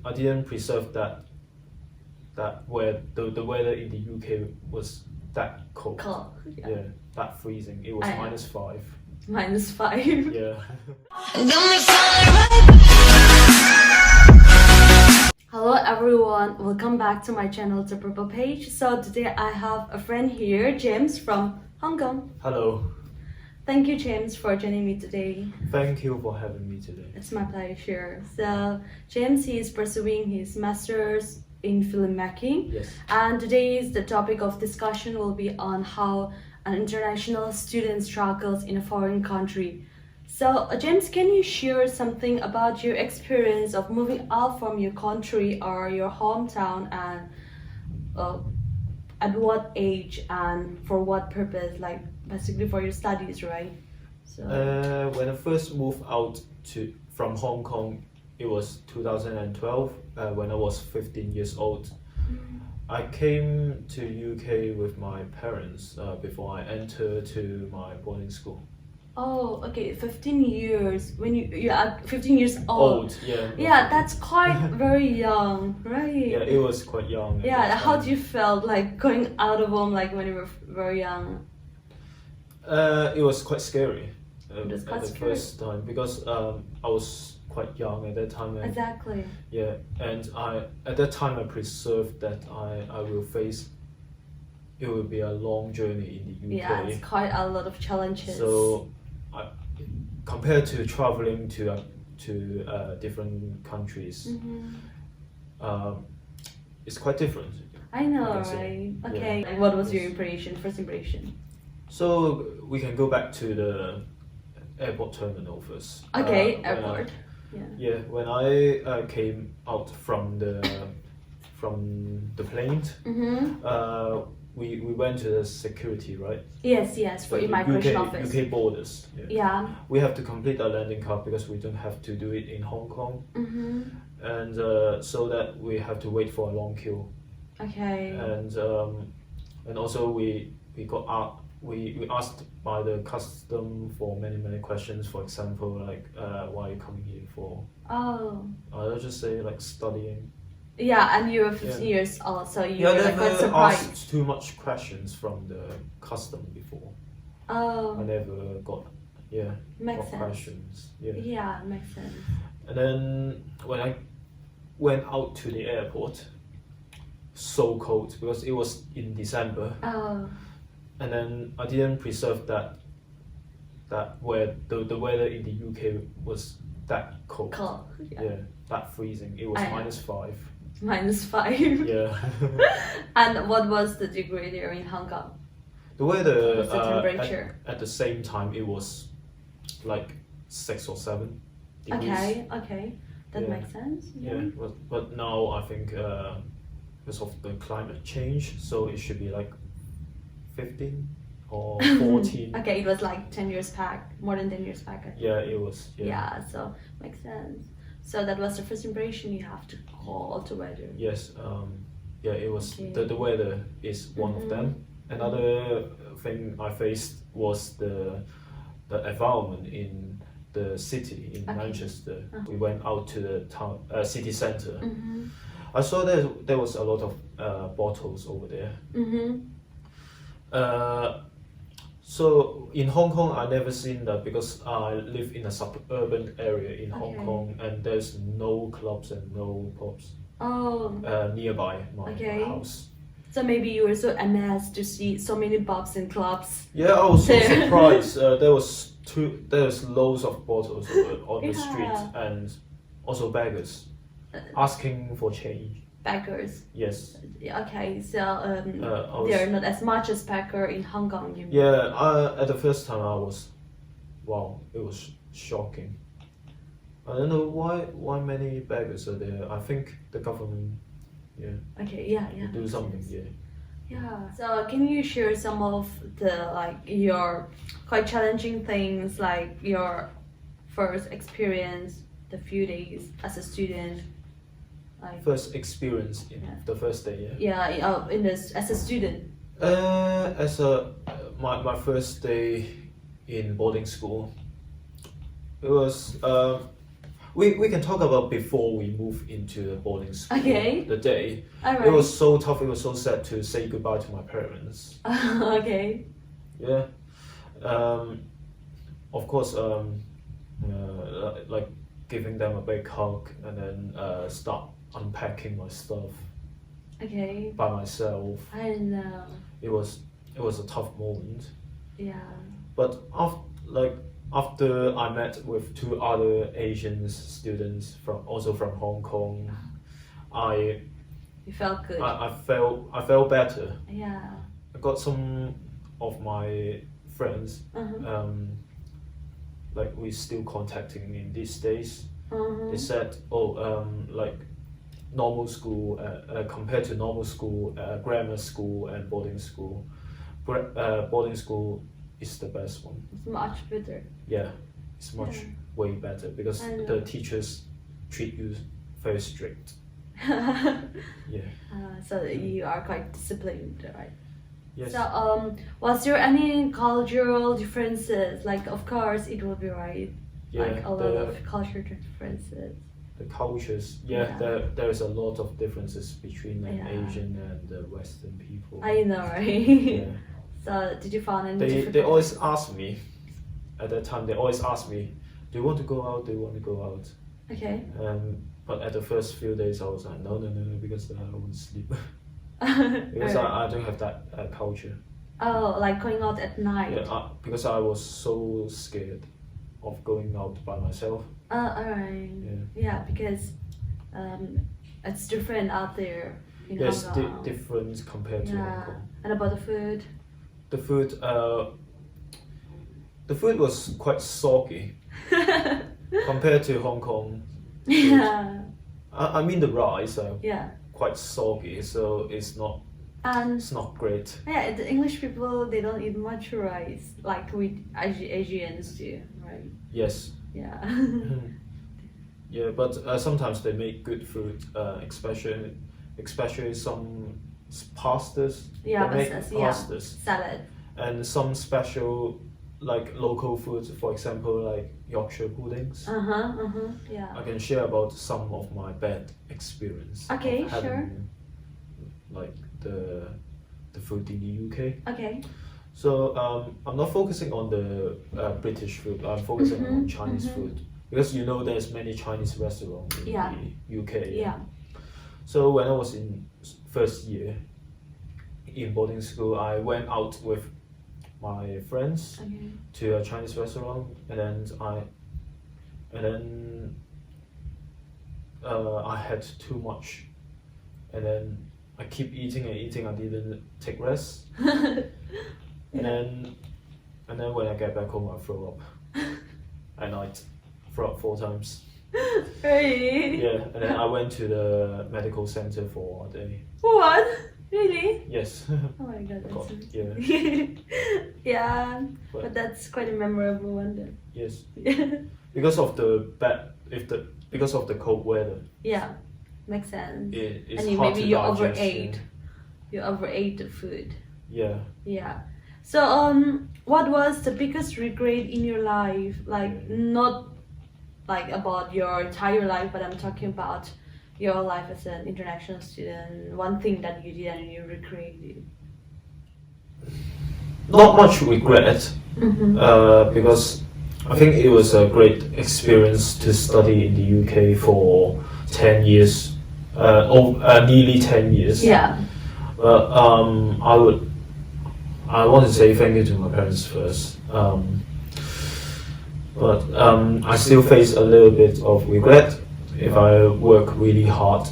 I didn't preserve that where the weather in the UK was that cold. Cold. Yeah, that freezing. It was I know. -5. -5. Yeah. Hello everyone, welcome back to my channel, The Purple Page. So today I have a friend here, James from Hong Kong. Hello. Thank you, James, for joining me today. Thank you for having me today. It's my pleasure. So James, he is pursuing his master's in filmmaking. Yes. And today's the topic of discussion will be on how an international student struggles in a foreign country. So James, can you share something about your experience of moving out from your country or your hometown, and at what age and for what purpose, like basically for your studies, right? So When I first moved out from Hong Kong, it was 2012, when I was 15 years old. I came to UK with my parents before I entered to my boarding school. oh, okay, 15 years. When you are 15 years old. Yeah. Yeah, that's quite very young, right? Yeah, it was quite young. at Yeah, that how time. do you felt like going out of home, like when you were very young? It was quite scary. It was quite at the scary. first time because I was quite young at that time. And, Exactly. yeah, and at that time I preserved that I will face. It will be a long journey in the UK. Yeah, it's quite a lot of challenges. So, compared to traveling to different countries, it's quite different. I know, I can say. right? Yeah. Okay. Like, what was your Yes. impression? First impression? So we can go back to the airport terminal first. Okay, when airport. Yeah, when I came out from the plane, we went to the security, right? Yes, for The immigration UK, office. UK borders. Yeah. Yeah. We have to complete our landing card because we don't have to do it in Hong Kong, and so that we have to wait for a long queue, Okay. and also we got out. We asked by the custom for many questions. For example, like why are you coming here for? Oh. I'll just say like studying. Yeah, and you were 15 years old, so you Yeah, were I like quite never surprised. asked too much questions from the custom before. I Oh, never got makes sense. questions. Yeah. Yeah, makes sense. And then when I went out to the airport, so cold because it was in December, Oh, and then I didn't preserve that where the weather in the UK was that cold. cold. Yeah, that freezing. It was I know. -5. -5. Yeah. And what was the degree there in Hong Kong? The weather What's the temperature? at the same time it was like 6 or 7 degrees. Okay, that Yeah. makes sense. Yeah, but now I think because of the climate change, so it should be like 15 or 14. Okay, it was like 10 years back, more than 10 years back. I think. Yeah, it was. Yeah, so makes sense. So that was the first impression you have to call the weather. Yes. Yeah, it was. Okay. The weather is one of them. Another thing I faced was the environment in the city in Okay. Manchester. We went out to the town city center. Mm-hmm. I saw there was a lot of bottles over there. So in Hong Kong, I never seen that because I live in a suburban area in Hong Okay. Kong, and there's no clubs and no pubs Oh, nearby my Okay. house. so maybe you were so amazed to see so many pubs and clubs. Yeah, I was so There. surprised. There's loads of bottles on the Yeah. street, and also beggars asking for change. Beggars. Yes. Okay, so I was- they're not as much as beggar in Hong Kong. You mean? Yeah, at the first time I was, wow, it was shocking. I don't know why many beggars are there. I think the government, Okay. Yeah. do makes something. sense. Yeah. Yeah. So can you share some of the like your quite challenging things, like your first experience, the few days as a student, like First experience in Yeah. the first day. in this as a student. As my first day in boarding school, it was we can talk about before we move into the boarding school. Okay. The day. Alright. It was so tough. It was so sad to say goodbye to my parents. Okay. Yeah. Of course. Like giving them a big hug and then start unpacking my stuff Okay. by myself. I know. It was a tough moment. Yeah. But after I met with two other Asian students also from Hong Kong, I You felt good. I felt better. Yeah. I got some of my friends, Uh-huh. like we're still contacting in these days. Uh-huh. They said, like normal school compared to normal school, grammar school and boarding school, boarding school is the best one. It's much better. Yeah, it's much Yeah. way better because I know. the teachers treat you very strict. Yeah. So you are quite disciplined, right? Yes. So was there any cultural differences? Like, of course, it will be right. Yeah. Like a lot of cultural differences. The cultures. Yeah. Yeah. There is a lot of differences between an Yeah. Asian and Western people. I know, right? Yeah. So did you find any They difficulties? always ask me. At that time, they always ask me, "Do you want to go out? Do you want to go out?" Okay. But at the first few days, I was like, no, because I want to sleep. Because Alright. I don't have that culture. Oh, like going out at night. Yeah, because I was so scared of going out by myself. Alright. Yeah. Yeah, because it's different out there in Yes, Hong Kong. different compared to Hong Yeah. Kong. And about the food? The food was quite soggy compared to Hong Kong. Yeah. I mean the rice are Yeah. quite soggy, so it's not And great. yeah, the English people, they don't eat much rice like we Asians do, right? Yes. Yeah. Yeah, but sometimes they make good food, especially some pastas. Yeah, they make pastas, yeah. pastas. Salad. And some special, like local foods, for example, like Yorkshire puddings. Yeah. I can share about some of my bad experience. Okay, of having, sure. Like the food in the UK. Okay. So I'm not focusing on the British food. I'm focusing on Chinese food because there's many Chinese restaurants in Yeah. the UK. Yeah. So when I was in first year in boarding school, I went out with my friends Okay. to a Chinese restaurant, and then I had too much, and then I keep eating and eating. I didn't take rest, and then when I get back home, I throw up at night. Throw up 4 times. Really? Yeah, and then I went to the medical center for a day. What? Really? Yes. Oh my god, God, that's yeah. yeah. But- But that's quite a memorable one then. Yes. Yeah. Because of the cold weather, Yeah. Makes sense. it's And hard maybe to you digest. overate. You overate the food. Yeah. Yeah. So what was the biggest regret in your life? Like not like about your entire life, but I'm talking about your life as an international student. One thing that you did and you regretted. Not much regret, because I think it was a great experience to study in the UK for 10 years, nearly 10 years. Yeah. But I want to say thank you to my parents first. But I still face a little bit of regret if I work really hard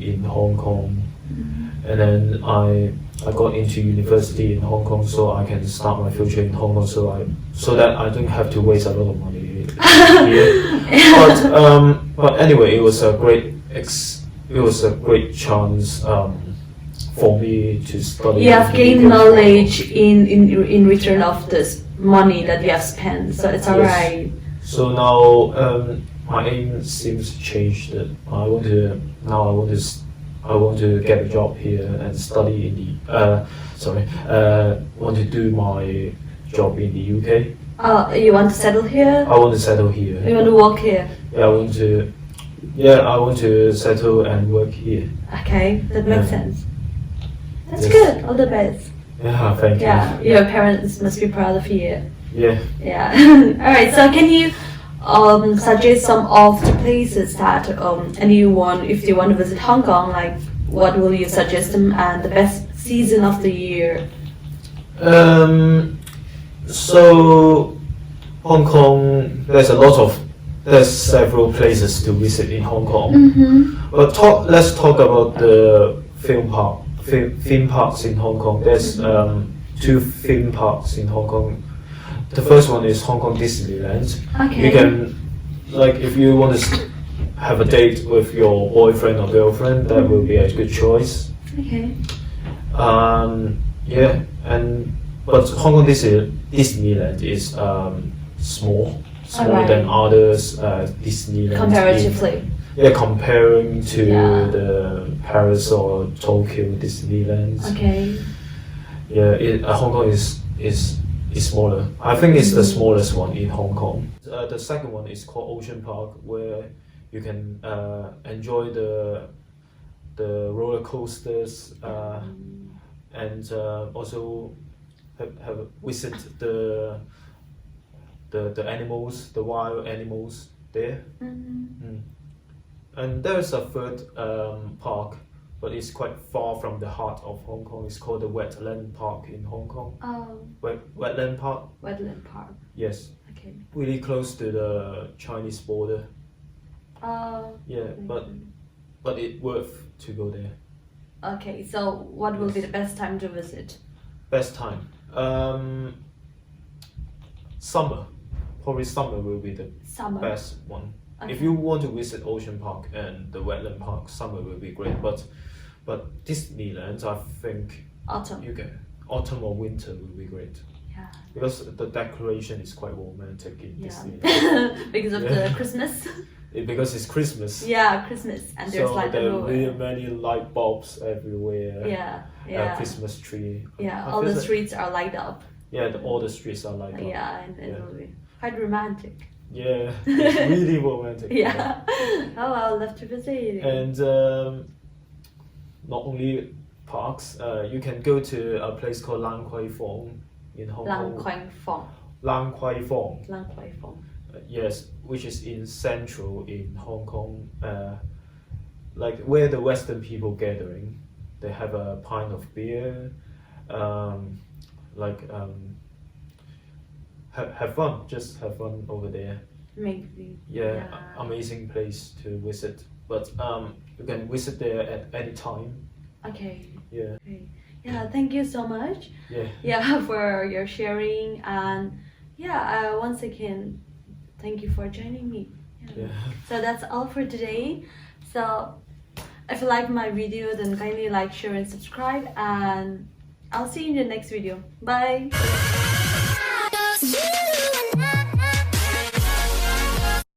in Hong Kong, and then I got into university in Hong Kong, so I can start my future in Hong Kong, so that I don't have to waste a lot of money here. But anyway, it was a great chance for me to study. You have gained knowledge in return of this money that you have spent, so it's alright. So now my aim seems to change. That I want to get a job here and study in the want to do my job in the UK. You want to settle here? I want to settle here. You want to work here? Yeah, I want to settle and work here. Okay, that makes Yeah. sense. That's Yes. good. All the best. Yeah, thank Yeah, your parents must be proud of you. you. Yeah. Yeah. All right. So can you suggest some of the places that anyone, if they want to visit Hong Kong, like what will you suggest them and the best season of the year? So Hong Kong, there's several places to visit in Hong Kong. Mm-hmm. But let's talk about the theme parks in Hong Kong. There's two theme parks in Hong Kong. The first one is Hong Kong Disneyland. Okay. You can, like, if you want to have a date with your boyfriend or girlfriend, that will be a good choice. Okay. Yeah, but Hong Kong Disneyland is smaller Alright. than others Disneyland. Comparatively. Yeah, comparing to Yeah. the Paris or Tokyo Disneyland. Okay. Yeah, Hong Kong is smaller. I think it's the smallest one in Hong Kong. The second one is called Ocean Park, where you can enjoy the roller coasters and also have visit the animals, the wild animals there. Mm-hmm. And there's a third park, but it's quite far from the heart of Hong Kong. It's called the Wetland Park in Hong Kong. Oh, Wetland Park, Wetland Park. yes, Okay. really close to the Chinese border. Yeah, Mm-hmm. but it's worth to go there. Okay. So, what will be the best time to visit? Best time, summer. Probably summer will be the Summer. best one. Okay. If you want to visit Ocean Park and the Wetland Park, summer will be great. But Disneyland, I think Autumn. you can autumn or winter will be great Yeah. because the decoration is quite romantic in Yeah. Disneyland. Because of Yeah. the Christmas. Because it's Christmas. Yeah, Christmas, and there's So like there are everywhere. really many light bulbs everywhere. Yeah. Yeah. Christmas tree. Yeah. I All feel the like- streets are light up. Yeah, all the streets are light up. Yeah, and it Yeah. will be quite romantic. Yeah, it's really romantic. Yeah. Oh, I would love to visit. And not only parks, you can go to a place called Lang Kwai Fong in Hong Lang Kong. Kwai Fong. Lang Kwai Fong, Lang Kwai Fong. yes, which is in central in Hong Kong, like where the Western people gathering. They have a pint of beer, have fun, just have fun over there. Maybe. Yeah, amazing place to visit. But you can visit there at any time. Okay. Yeah, Okay. Yeah. Thank you so much. yeah. Yeah, for your sharing, and yeah, once again, thank you for joining me. Yeah. So that's all for today. So if you like my video, then kindly like, share, and subscribe, and I'll see you in the next video. Bye. Yeah.